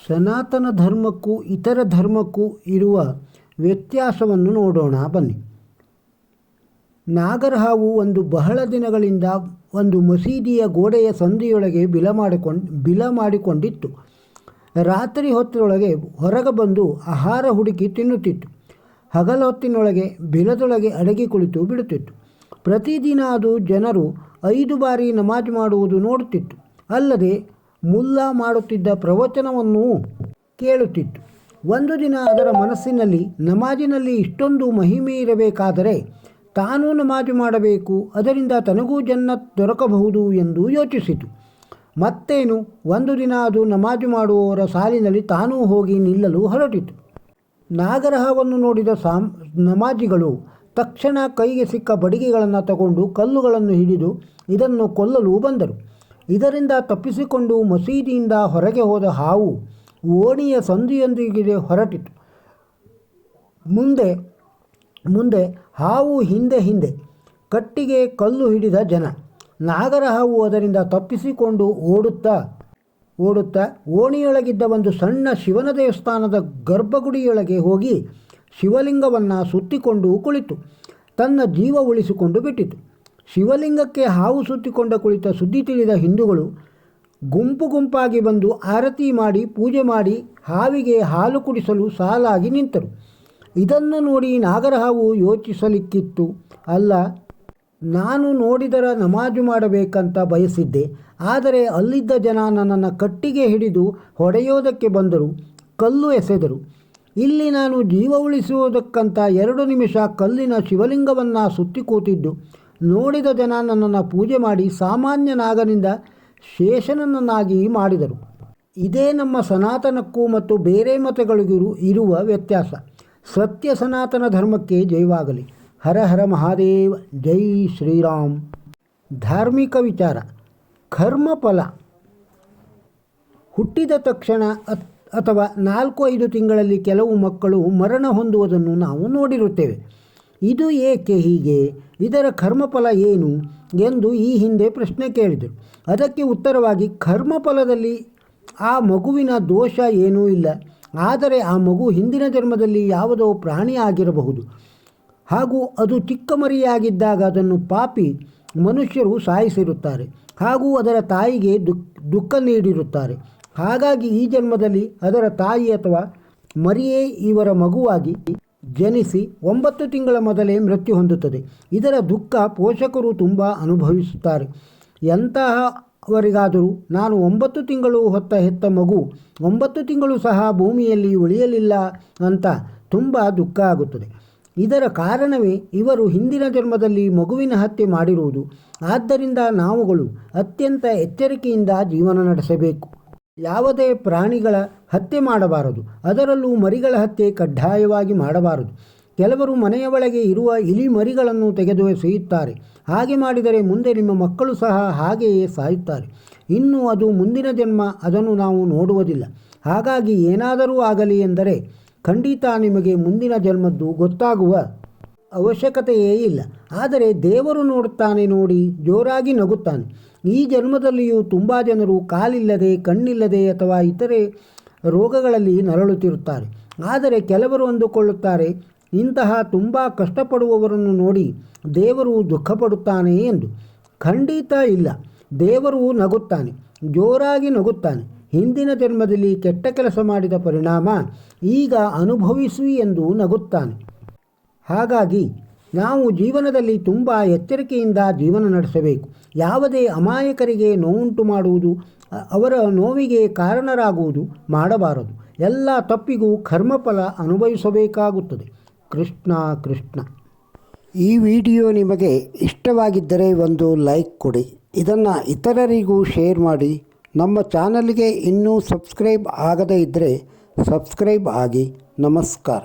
ಸನಾತನ ಧರ್ಮಕ್ಕೂ ಇತರ ಧರ್ಮಕ್ಕೂ ಇರುವ ವ್ಯತ್ಯಾಸವನ್ನು ನೋಡೋಣ ಬನ್ನಿ. ನಾಗರಹಾವು ಬಹಳ ದಿನಗಳಿಂದ ಒಂದು ಮಸೀದಿಯ ಗೋಡೆಯ ಸಂದಿಯೊಳಗೆ ಬಿಲ ಮಾಡಿಕೊಂಡಿತ್ತು. ರಾತ್ರಿ ಹೊತ್ತಿನೊಳಗೆ ಹೊರಗೆ ಬಂದು ಆಹಾರ ಹುಡುಕಿ ತಿನ್ನುತ್ತಿತ್ತು. ಹಗಲ ಹೊತ್ತಿನೊಳಗೆ ಬಿಲದೊಳಗೆ ಅಡಗಿ ಕುಳಿತು ಬಿಡುತ್ತಿತ್ತು. ಪ್ರತಿದಿನ ಅದು ಜನರು 5 ಬಾರಿ ನಮಾಜ್ ಮಾಡುವುದು ನೋಡುತ್ತಿತ್ತು. ಅಲ್ಲದೆ ಮುಲ್ಲಾ ಮಾಡುತ್ತಿದ್ದ ಪ್ರವಚನವನ್ನೂ ಕೇಳುತ್ತಿತ್ತು. ಒಂದು ದಿನ ಅದರ ಮನಸ್ಸಿನಲ್ಲಿ ನಮಾಜಿನಲ್ಲಿ ಇಷ್ಟೊಂದು ಮಹಿಮೆ ಇರಬೇಕಾದರೆ ತಾನೂ ನಮಾಜು ಮಾಡಬೇಕು, ಅದರಿಂದ ತನಗೂ ಜನ್ನತ್ ದೊರಕಬಹುದು ಎಂದು ಯೋಚಿಸಿತು. ಮತ್ತೇನು, ಒಂದು ದಿನ ಅದು ನಮಾಜು ಮಾಡುವವರ ಸಾಲಿನಲ್ಲಿ ತಾನೂ ಹೋಗಿ ನಿಲ್ಲಲು ಹೊರಟಿತು. ನಾಗರಹಾವನ್ನು ನೋಡಿದ ನಮಾಜಿಗಳು ತಕ್ಷಣ ಕೈಗೆ ಸಿಕ್ಕ ಬಡಿಗೆಗಳನ್ನು ತಗೊಂಡು ಕಲ್ಲುಗಳನ್ನು ಹಿಡಿದು ಇದನ್ನು ಕೊಲ್ಲಲು ಬಂದರು. ಇದರಿಂದ ತಪ್ಪಿಸಿಕೊಂಡು ಮಸೀದಿಯಿಂದ ಹೊರಗೆ ಹೋದ ಹಾವು ಓಣಿಯ ಸಂದಿಯೊಂದಿಗೆ ಹೊರಟಿತು. ಮುಂದೆ ಹಾವು ಹಿಂದೆ ಕಟ್ಟಿಗೆ ಕಲ್ಲು ಹಿಡಿದ ಜನ. ನಾಗರಹಾವು ಅದರಿಂದ ತಪ್ಪಿಸಿಕೊಂಡು ಓಡುತ್ತಾ ಓಣಿಯೊಳಗಿದ್ದ ಒಂದು ಸಣ್ಣ ಶಿವನ ದೇವಸ್ಥಾನದ ಗರ್ಭಗುಡಿಯೊಳಗೆ ಹೋಗಿ ಶಿವಲಿಂಗವನ್ನು ಸುತ್ತಿಕೊಂಡು ಕುಳಿತು ತನ್ನ ಜೀವ ಉಳಿಸಿಕೊಂಡು ಬಿಟ್ಟಿತು. ಶಿವಲಿಂಗಕ್ಕೆ ಹಾವು ಸುತ್ತಿಕೊಂಡ ಕುಳಿತ ಸುದ್ದಿ ತಿಳಿದ ಹಿಂದೂಗಳು ಗುಂಪಾಗಿ ಬಂದು ಆರತಿ ಮಾಡಿ ಪೂಜೆ ಮಾಡಿ ಹಾವಿಗೆ ಹಾಲು ಕುಡಿಸಲು ಸಾಲಾಗಿ ನಿಂತರು. ಇದನ್ನು ನೋಡಿ ನಾಗರಹಾವು ಯೋಚಿಸಲಿಕ್ಕಿತ್ತು. ಅಲ್ಲ, ನಾನು ನೋಡಿದರ ನಮಾಜು ಮಾಡಬೇಕಂತ ಬಯಸಿದ್ದೆ, ಆದರೆ ಅಲ್ಲಿದ್ದ ಜನ ನನ್ನನ್ನು ಕಟ್ಟಿಗೆ ಹಿಡಿದು ಹೊಡೆಯೋದಕ್ಕೆ ಬಂದರು, ಕಲ್ಲು ಎಸೆದರು. ಇಲ್ಲಿ ನಾನು ಜೀವ ಉಳಿಸುವುದಕ್ಕಂತ 2 ನಿಮಿಷ ಕಲ್ಲಿನ ಶಿವಲಿಂಗವನ್ನು ಸುತ್ತಿ ಕೂತಿದ್ದು ನೋಡಿದ ಜನ ನನ್ನನ್ನು ಪೂಜೆ ಮಾಡಿ ಸಾಮಾನ್ಯ ನಾಗನಿಂದ ಶೇಷನನ್ನಾಗಿ ಮಾಡಿದರು. ಇದೇ ನಮ್ಮ ಸನಾತನಕ್ಕೂ ಮತ್ತು ಬೇರೆ ಮತಗಳಿಗೂ ಇರುವ ವ್ಯತ್ಯಾಸ. ಸತ್ಯ ಸನಾತನ ಧರ್ಮಕ್ಕೆ ಜಯವಾಗಲಿ. ಹರ ಹರ ಮಹಾದೇವ, ಜೈ ಶ್ರೀರಾಮ್. ಧಾರ್ಮಿಕ ವಿಚಾರ. ಕರ್ಮಫಲ ಹುಟ್ಟಿದ ತಕ್ಷಣ ಅಥವಾ 4-5 ತಿಂಗಳಲ್ಲಿ ಕೆಲವು ಮಕ್ಕಳು ಮರಣ ಹೊಂದುವುದನ್ನು ನಾವು ನೋಡಿರುತ್ತೇವೆ. ಇದು ಏಕೆ ಹೀಗೆ? ಇದರ ಕರ್ಮಫಲ ಏನು ಎಂದು ಈ ಹಿಂದೆ ಪ್ರಶ್ನೆ ಕೇಳಿದರು. ಅದಕ್ಕೆ ಉತ್ತರವಾಗಿ, ಕರ್ಮಫಲದಲ್ಲಿ ಆ ಮಗುವಿನ ದೋಷ ಏನೂ ಇಲ್ಲ, ಆದರೆ ಆ ಮಗು ಹಿಂದಿನ ಜನ್ಮದಲ್ಲಿ ಯಾವುದೋ ಪ್ರಾಣಿ ಆಗಿರಬಹುದು. ಹಾಗೂ ಅದು ಚಿಕ್ಕ ಮರಿಯಾಗಿದ್ದಾಗ ಅದನ್ನು ಪಾಪಿ ಮನುಷ್ಯರು ಸಾಯಿಸಿರುತ್ತಾರೆ ಹಾಗೂ ಅದರ ತಾಯಿಗೆ ದುಃಖ ನೀಡಿರುತ್ತಾರೆ. ಹಾಗಾಗಿ ಈ ಜನ್ಮದಲ್ಲಿ ಅದರ ತಾಯಿ ಅಥವಾ ಮರಿಯೇ ಇವರ ಮಗುವಾಗಿ ಜನಿಸಿ 9 ತಿಂಗಳ ಮೊದಲೇ ಮೃತ್ಯು ಹೊಂದುತ್ತದೆ. ಇದರ ದುಃಖ ಪೋಷಕರು ತುಂಬ ಅನುಭವಿಸುತ್ತಾರೆ. ಎಂತಹವರಿಗಾದರೂ ನಾನು 9 ತಿಂಗಳು ಹೆತ್ತ ಮಗು 9 ತಿಂಗಳು ಸಹ ಭೂಮಿಯಲ್ಲಿ ಉಳಿಯಲಿಲ್ಲ ಅಂತ ತುಂಬ ದುಃಖ ಆಗುತ್ತದೆ. ಇದರ ಕಾರಣವೇ ಇವರು ಹಿಂದಿನ ಜನ್ಮದಲ್ಲಿ ಮಗುವಿನ ಹತ್ಯೆ ಮಾಡಿರುವುದು. ಆದ್ದರಿಂದ ನಾವುಗಳು ಅತ್ಯಂತ ಎಚ್ಚರಿಕೆಯಿಂದ ಜೀವನ ನಡೆಸಬೇಕು. ಯಾವುದೇ ಪ್ರಾಣಿಗಳ ಹತ್ಯೆ ಮಾಡಬಾರದು, ಅದರಲ್ಲೂ ಮರಿಗಳ ಹತ್ಯೆ ಕಡ್ಡಾಯವಾಗಿ ಮಾಡಬಾರದು. ಕೆಲವರು ಮನೆಯ ಒಳಗೆ ಇರುವ ಇಲಿ ಮರಿಗಳನ್ನು ತೆಗೆದು ಎಸೆಯುತ್ತಾರೆ. ಹಾಗೆ ಮಾಡಿದರೆ ಮುಂದೆ ನಿಮ್ಮ ಮಕ್ಕಳು ಸಹ ಹಾಗೆಯೇ ಸಾಯುತ್ತಾರೆ. ಇನ್ನು ಅದು ಮುಂದಿನ ಜನ್ಮ, ಅದನ್ನು ನಾವು ನೋಡುವುದಿಲ್ಲ. ಹಾಗಾಗಿ ಏನಾದರೂ ಆಗಲಿ ಎಂದರೆ ಖಂಡಿತ ನಿಮಗೆ ಮುಂದಿನ ಜನ್ಮದ್ದು ಗೊತ್ತಾಗುವ ಅವಶ್ಯಕತೆಯೇ ಇಲ್ಲ. ಆದರೆ ದೇವರು ನೋಡುತ್ತಾನೆ, ನೋಡಿ ಜೋರಾಗಿ ನಗುತ್ತಾನೆ. ಈ ಜನ್ಮದಲ್ಲಿಯೂ ತುಂಬ ಜನರು ಕಾಲಿಲ್ಲದೆ, ಕಣ್ಣಿಲ್ಲದೆ ಅಥವಾ ಇತರೆ ರೋಗಗಳಲ್ಲಿ ನರಳುತ್ತಿರುತ್ತಾರೆ. ಆದರೆ ಕೆಲವರು ಅಂದುಕೊಳ್ಳುತ್ತಾರೆ, ಇಂತಹ ತುಂಬ ಕಷ್ಟಪಡುವವರನ್ನು ನೋಡಿ ದೇವರು ದುಃಖಪಡುತ್ತಾನೆ ಎಂದು. ಖಂಡಿತ ಇಲ್ಲ. ದೇವರು ನಗುತ್ತಾನೆ, ಜೋರಾಗಿ ನಗುತ್ತಾನೆ. ಹಿಂದಿನ ಜನ್ಮದಲ್ಲಿ ಕೆಟ್ಟ ಕೆಲಸ ಮಾಡಿದ ಪರಿಣಾಮ ಈಗ ಅನುಭವಿಸಿ ಎಂದು ನಗುತ್ತಾನೆ. ಹಾಗಾಗಿ ನಾವು ಜೀವನದಲ್ಲಿ ತುಂಬ ಎಚ್ಚರಿಕೆಯಿಂದ ಜೀವನ ನಡೆಸಬೇಕು. ಯಾವುದೇ ಅಮಾಯಕರಿಗೆ ನೋವುಂಟು ಮಾಡುವುದು, ಅವರ ನೋವಿಗೆ ಕಾರಣರಾಗುವುದು ಮಾಡಬಾರದು. ಎಲ್ಲ ತಪ್ಪಿಗೂ ಕರ್ಮಫಲ ಅನುಭವಿಸಬೇಕಾಗುತ್ತದೆ. ಕೃಷ್ಣ ಕೃಷ್ಣ. ಈ ವಿಡಿಯೋ ನಿಮಗೆ ಇಷ್ಟವಾಗಿದ್ದರೆ ಒಂದು ಲೈಕ್ ಕೊಡಿ. ಇದನ್ನು ಇತರರಿಗೂ ಶೇರ್ ಮಾಡಿ. ನಮ್ಮ ಚಾನಲ್ಗೆ ಇನ್ನೂ ಸಬ್ಸ್ಕ್ರೈಬ್ ಆಗದೇ ಇದ್ದರೆ ಸಬ್ಸ್ಕ್ರೈಬ್ ಆಗಿ. ನಮಸ್ಕಾರ.